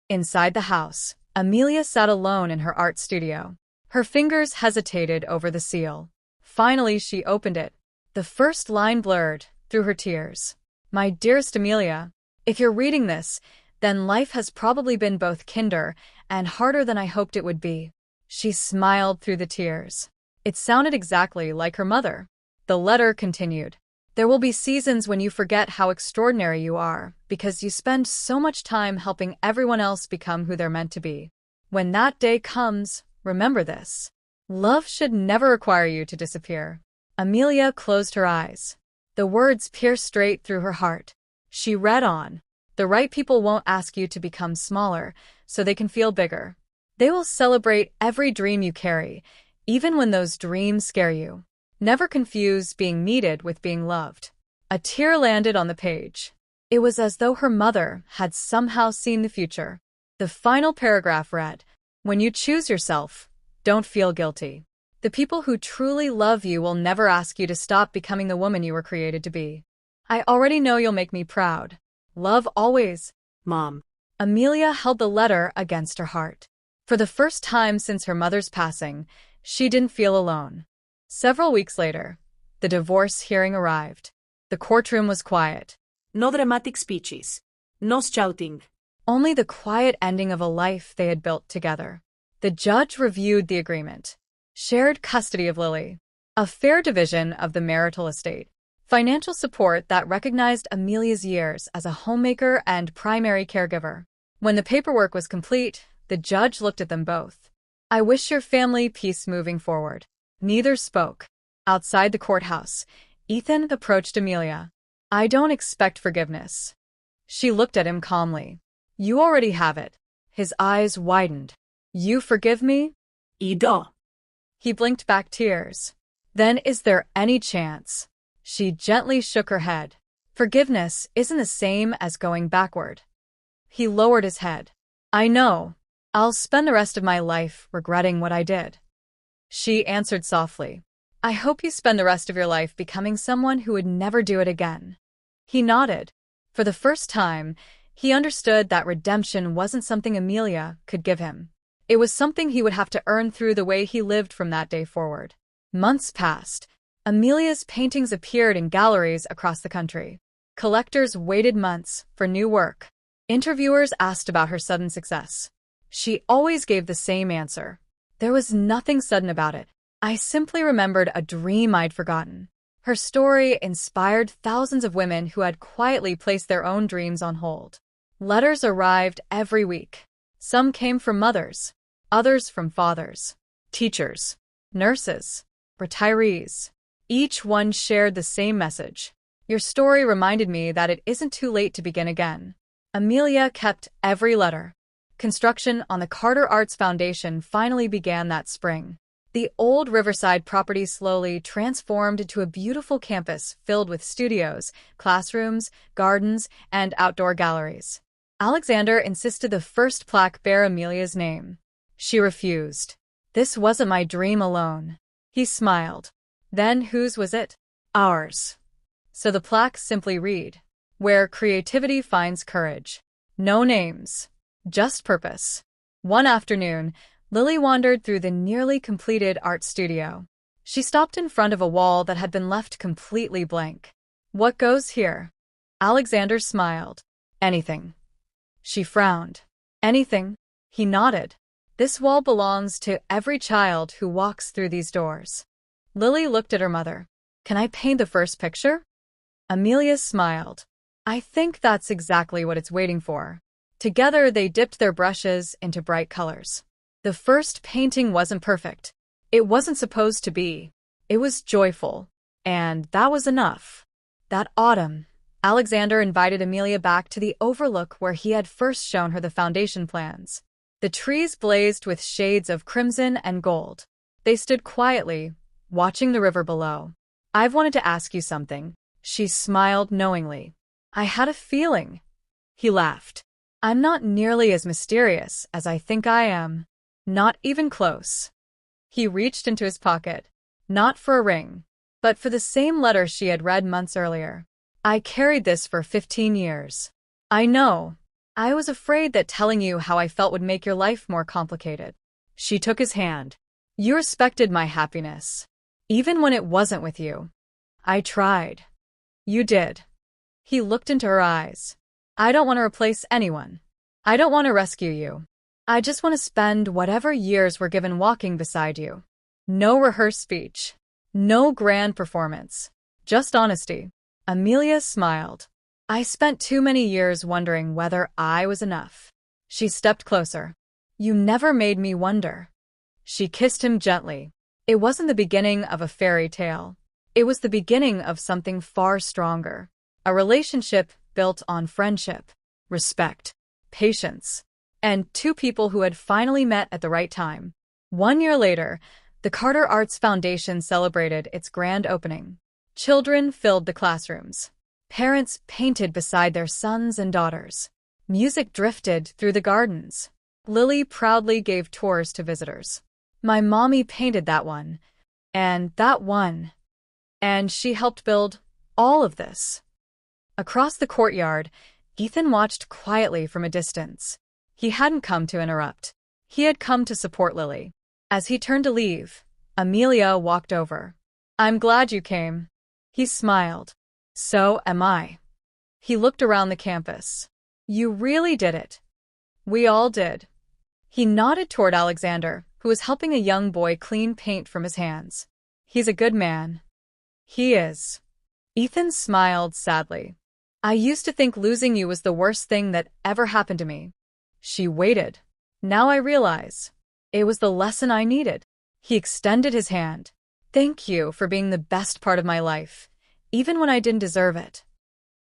Inside the house, Amelia sat alone in her art studio. Her fingers hesitated over the seal. Finally, she opened it. The first line blurred through her tears. My dearest Amelia, if you're reading this, then life has probably been both kinder and harder than I hoped it would be. She smiled through the tears. It sounded exactly like her mother. The letter continued. There will be seasons when you forget how extraordinary you are because you spend so much time helping everyone else become who they're meant to be. When that day comes, remember this. Love should never require you to disappear. Amelia closed her eyes. The words pierced straight through her heart. She read on. The right people won't ask you to become smaller so they can feel bigger. They will celebrate every dream you carry, even when those dreams scare you. Never confuse being needed with being loved. A tear landed on the page. It was as though her mother had somehow seen the future. The final paragraph read, when you choose yourself, don't feel guilty. The people who truly love you will never ask you to stop becoming the woman you were created to be. I already know you'll make me proud. Love always. Mom. Amelia held the letter against her heart. For the first time since her mother's passing, she didn't feel alone. Several weeks later, the divorce hearing arrived. The courtroom was quiet. No dramatic speeches. No shouting. Only the quiet ending of a life they had built together. The judge reviewed the agreement. Shared custody of Lily. A fair division of the marital estate. Financial support that recognized Amelia's years as a homemaker and primary caregiver. When the paperwork was complete, the judge looked at them both. I wish your family peace moving forward. Neither spoke. Outside the courthouse, Ethan approached Amelia. I don't expect forgiveness. She looked at him calmly. You already have it. His eyes widened. You forgive me? Ido. He blinked back tears. Then is there any chance? She gently shook her head. Forgiveness isn't the same as going backward. He lowered his head. I know. I'll spend the rest of my life regretting what I did. She answered softly. I hope you spend the rest of your life becoming someone who would never do it again. He nodded. For the first time, he understood that redemption wasn't something Amelia could give him. It was something he would have to earn through the way he lived from that day forward. Months passed. Amelia's paintings appeared in galleries across the country. Collectors waited months for new work. Interviewers asked about her sudden success. She always gave the same answer. There was nothing sudden about it. I simply remembered a dream I'd forgotten. Her story inspired thousands of women who had quietly placed their own dreams on hold. Letters arrived every week. Some came from mothers, others from fathers, teachers, nurses, retirees. Each one shared the same message. Your story reminded me that it isn't too late to begin again. Amelia kept every letter. Construction on the Carter Arts Foundation finally began that spring. The old Riverside property slowly transformed into a beautiful campus filled with studios, classrooms, gardens, and outdoor galleries. Alexander insisted the first plaque bear Amelia's name. She refused. This wasn't my dream alone. He smiled. Then whose was it? Ours. So the plaque simply read, Where creativity finds courage. No names. Just purpose. One afternoon, Lily wandered through the nearly completed art studio. She stopped in front of a wall that had been left completely blank. What goes here? Alexander smiled. Anything. She frowned. Anything? He nodded. This wall belongs to every child who walks through these doors. Lily looked at her mother. Can I paint the first picture? Amelia smiled. I think that's exactly what it's waiting for. Together they dipped their brushes into bright colors. The first painting wasn't perfect. It wasn't supposed to be. It was joyful. And that was enough. That autumn, Alexander invited Amelia back to the overlook where he had first shown her the foundation plans. The trees blazed with shades of crimson and gold. They stood quietly, watching the river below. I've wanted to ask you something. She smiled knowingly. I had a feeling. He laughed. I'm not nearly as mysterious as I think I am. Not even close. He reached into his pocket. Not for a ring, but for the same letter she had read months earlier. I carried this for 15 years. I know. I was afraid that telling you how I felt would make your life more complicated. She took his hand. You respected my happiness, even when it wasn't with you. I tried. You did. He looked into her eyes. I don't want to replace anyone. I don't want to rescue you. I just want to spend whatever years were given walking beside you. No rehearsed speech. No grand performance. Just honesty. Amelia smiled. I spent too many years wondering whether I was enough. She stepped closer. You never made me wonder. She kissed him gently. It wasn't the beginning of a fairy tale. It was the beginning of something far stronger. A relationship built on friendship, respect, patience, and two people who had finally met at the right time. 1 year later, the Carter Arts Foundation celebrated its grand opening. Children filled the classrooms. Parents painted beside their sons and daughters. Music drifted through the gardens. Lily proudly gave tours to visitors. My mommy painted that one, and that one. And she helped build all of this. Across the courtyard, Ethan watched quietly from a distance. He hadn't come to interrupt. He had come to support Lily. As he turned to leave, Amelia walked over. I'm glad you came. He smiled. So am I. He looked around the campus. You really did it. We all did. He nodded toward Alexander, who was helping a young boy clean paint from his hands. He's a good man. He is. Ethan smiled sadly. I used to think losing you was the worst thing that ever happened to me. She waited. Now I realize. It was the lesson I needed. He extended his hand. Thank you for being the best part of my life, even when I didn't deserve it.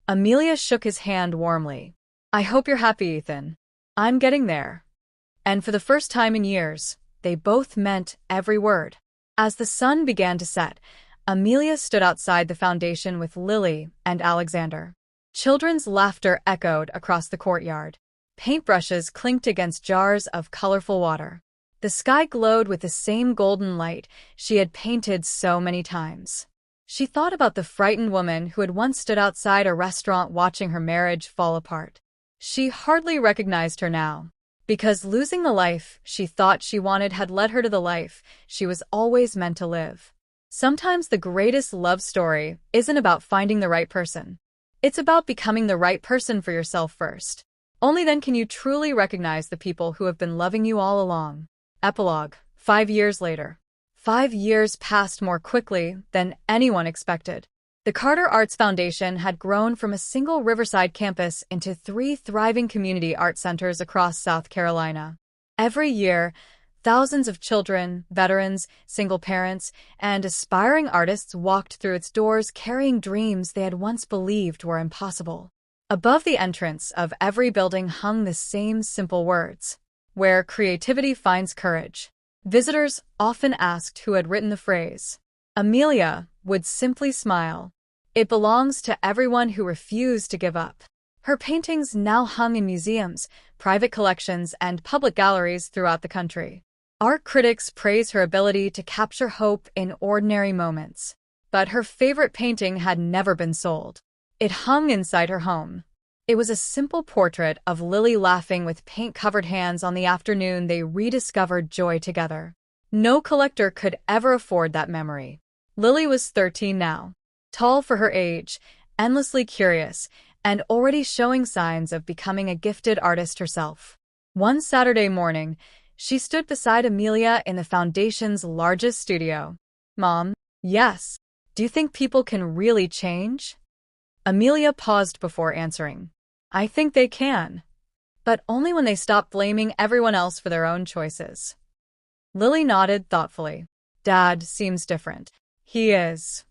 Amelia shook his hand warmly. I hope you're happy, Ethan. I'm getting there. And for the first time in years, they both meant every word. As the sun began to set, Amelia stood outside the foundation with Lily and Alexander. Children's laughter echoed across the courtyard. Paintbrushes clinked against jars of colorful water. The sky glowed with the same golden light she had painted so many times. She thought about the frightened woman who had once stood outside a restaurant watching her marriage fall apart. She hardly recognized her now, because losing the life she thought she wanted had led her to the life she was always meant to live. Sometimes the greatest love story isn't about finding the right person. It's about becoming the right person for yourself first. Only then can you truly recognize the people who have been loving you all along. Epilogue. 5 years later. 5 years passed more quickly than anyone expected. The Carter Arts Foundation had grown from a single Riverside campus into 3 thriving community art centers across South Carolina. Every year, thousands of children, veterans, single parents, and aspiring artists walked through its doors carrying dreams they had once believed were impossible. Above the entrance of every building hung the same simple words: where creativity finds courage. Visitors often asked who had written the phrase. Amelia would simply smile. It belongs to everyone who refused to give up. Her paintings now hung in museums, private collections, and public galleries throughout the country. Art critics praise her ability to capture hope in ordinary moments. But her favorite painting had never been sold. It hung inside her home. It was a simple portrait of Lily laughing with paint-covered hands on the afternoon they rediscovered joy together. No collector could ever afford that memory. Lily was 13 now, tall for her age, endlessly curious, and already showing signs of becoming a gifted artist herself. One Saturday morning, she stood beside Amelia in the Foundation's largest studio. Mom, yes. Do you think people can really change? Amelia paused before answering. I think they can. But only when they stop blaming everyone else for their own choices. Lily nodded thoughtfully. Dad seems different. He is.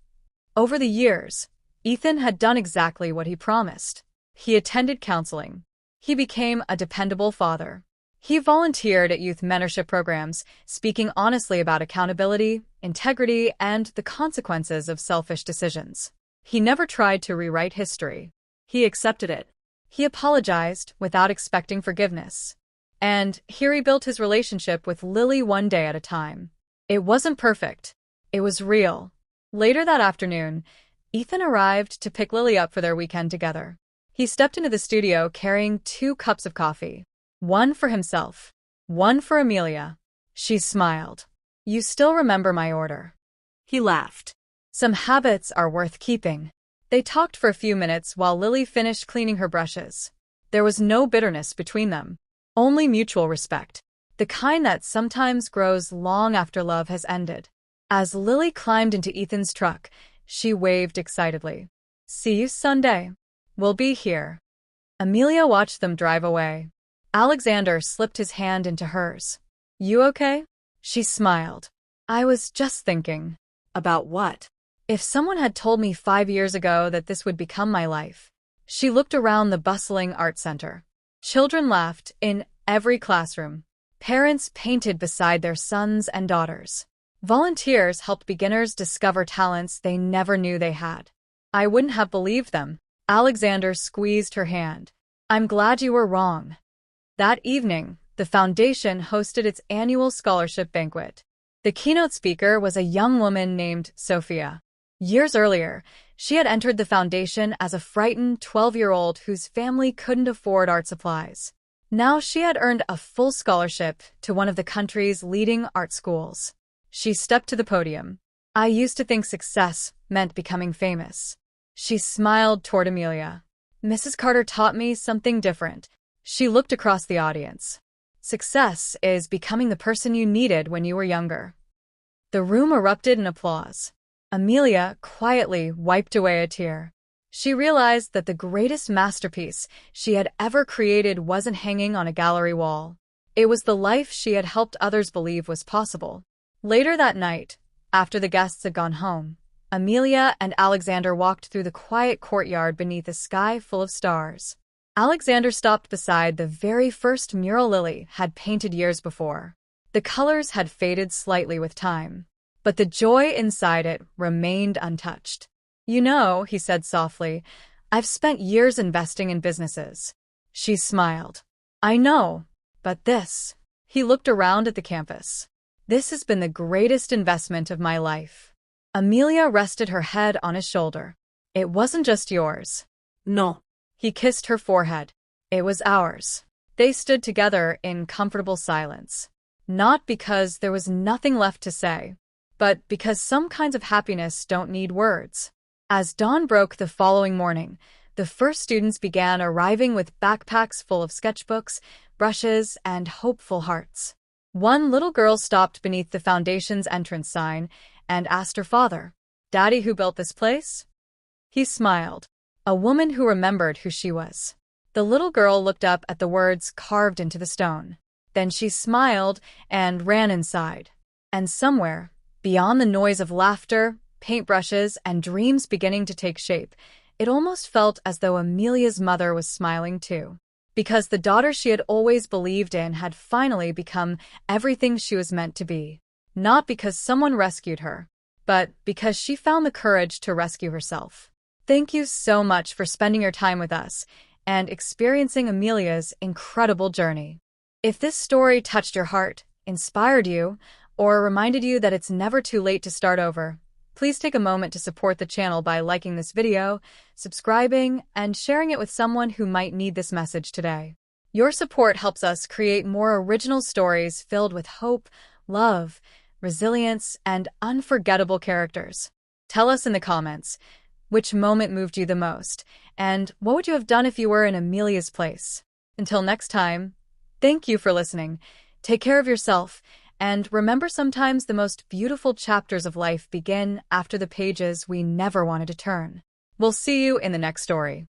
Over the years, Ethan had done exactly what he promised. He attended counseling. He became a dependable father. He volunteered at youth mentorship programs, speaking honestly about accountability, integrity, and the consequences of selfish decisions. He never tried to rewrite history. He accepted it. He apologized without expecting forgiveness. And he rebuilt his relationship with Lily one day at a time. It wasn't perfect. It was real. Later that afternoon, Ethan arrived to pick Lily up for their weekend together. He stepped into the studio carrying 2 cups of coffee. One for himself, one for Amelia. She smiled. "You still remember my order." He laughed. "Some habits are worth keeping." They talked for a few minutes while Lily finished cleaning her brushes. There was no bitterness between them, only mutual respect, the kind that sometimes grows long after love has ended. As Lily climbed into Ethan's truck, she waved excitedly. "See you Sunday. We'll be here." Amelia watched them drive away. Alexander slipped his hand into hers. "You okay?" She smiled. "I was just thinking." About what? If someone had told me 5 years ago that this would become my life. She looked around the bustling art center. Children laughed in every classroom. Parents painted beside their sons and daughters. Volunteers helped beginners discover talents they never knew they had. "I wouldn't have believed them." Alexander squeezed her hand. "I'm glad you were wrong." That evening, the foundation hosted its annual scholarship banquet. The keynote speaker was a young woman named Sophia. Years earlier, she had entered the foundation as a frightened 12-year-old whose family couldn't afford art supplies. Now she had earned a full scholarship to one of the country's leading art schools. She stepped to the podium. "I used to think success meant becoming famous." She smiled toward Amelia. "Mrs. Carter taught me something different." She looked across the audience. "Success is becoming the person you needed when you were younger." The room erupted in applause. Amelia quietly wiped away a tear. She realized that the greatest masterpiece she had ever created wasn't hanging on a gallery wall. It was the life she had helped others believe was possible. Later that night, after the guests had gone home, Amelia and Alexander walked through the quiet courtyard beneath a sky full of stars. Alexander stopped beside the very first mural Lily had painted years before. The colors had faded slightly with time, but the joy inside it remained untouched. "You know," he said softly, "I've spent years investing in businesses." She smiled. "I know, but this." He looked around at the campus. "This has been the greatest investment of my life." Amelia rested her head on his shoulder. "It wasn't just yours." No. He kissed her forehead. "It was ours." They stood together in comfortable silence. Not because there was nothing left to say, but because some kinds of happiness don't need words. As dawn broke the following morning, the first students began arriving with backpacks full of sketchbooks, brushes, and hopeful hearts. One little girl stopped beneath the foundation's entrance sign and asked her father, "Daddy, who built this place?" He smiled. A woman who remembered who she was. The little girl looked up at the words carved into the stone. Then she smiled and ran inside. And somewhere, beyond the noise of laughter, paintbrushes, and dreams beginning to take shape, it almost felt as though Amelia's mother was smiling too. Because the daughter she had always believed in had finally become everything she was meant to be. Not because someone rescued her, but because she found the courage to rescue herself. Thank you so much for spending your time with us and experiencing Amelia's incredible journey. If this story touched your heart, inspired you, or reminded you that it's never too late to start over, please take a moment to support the channel by liking this video, subscribing, and sharing it with someone who might need this message today. Your support helps us create more original stories filled with hope, love, resilience, and unforgettable characters. Tell us in the comments, which moment moved you the most, and what would you have done if you were in Amelia's place? Until next time, thank you for listening. Take care of yourself, and remember, sometimes the most beautiful chapters of life begin after the pages we never wanted to turn. We'll see you in the next story.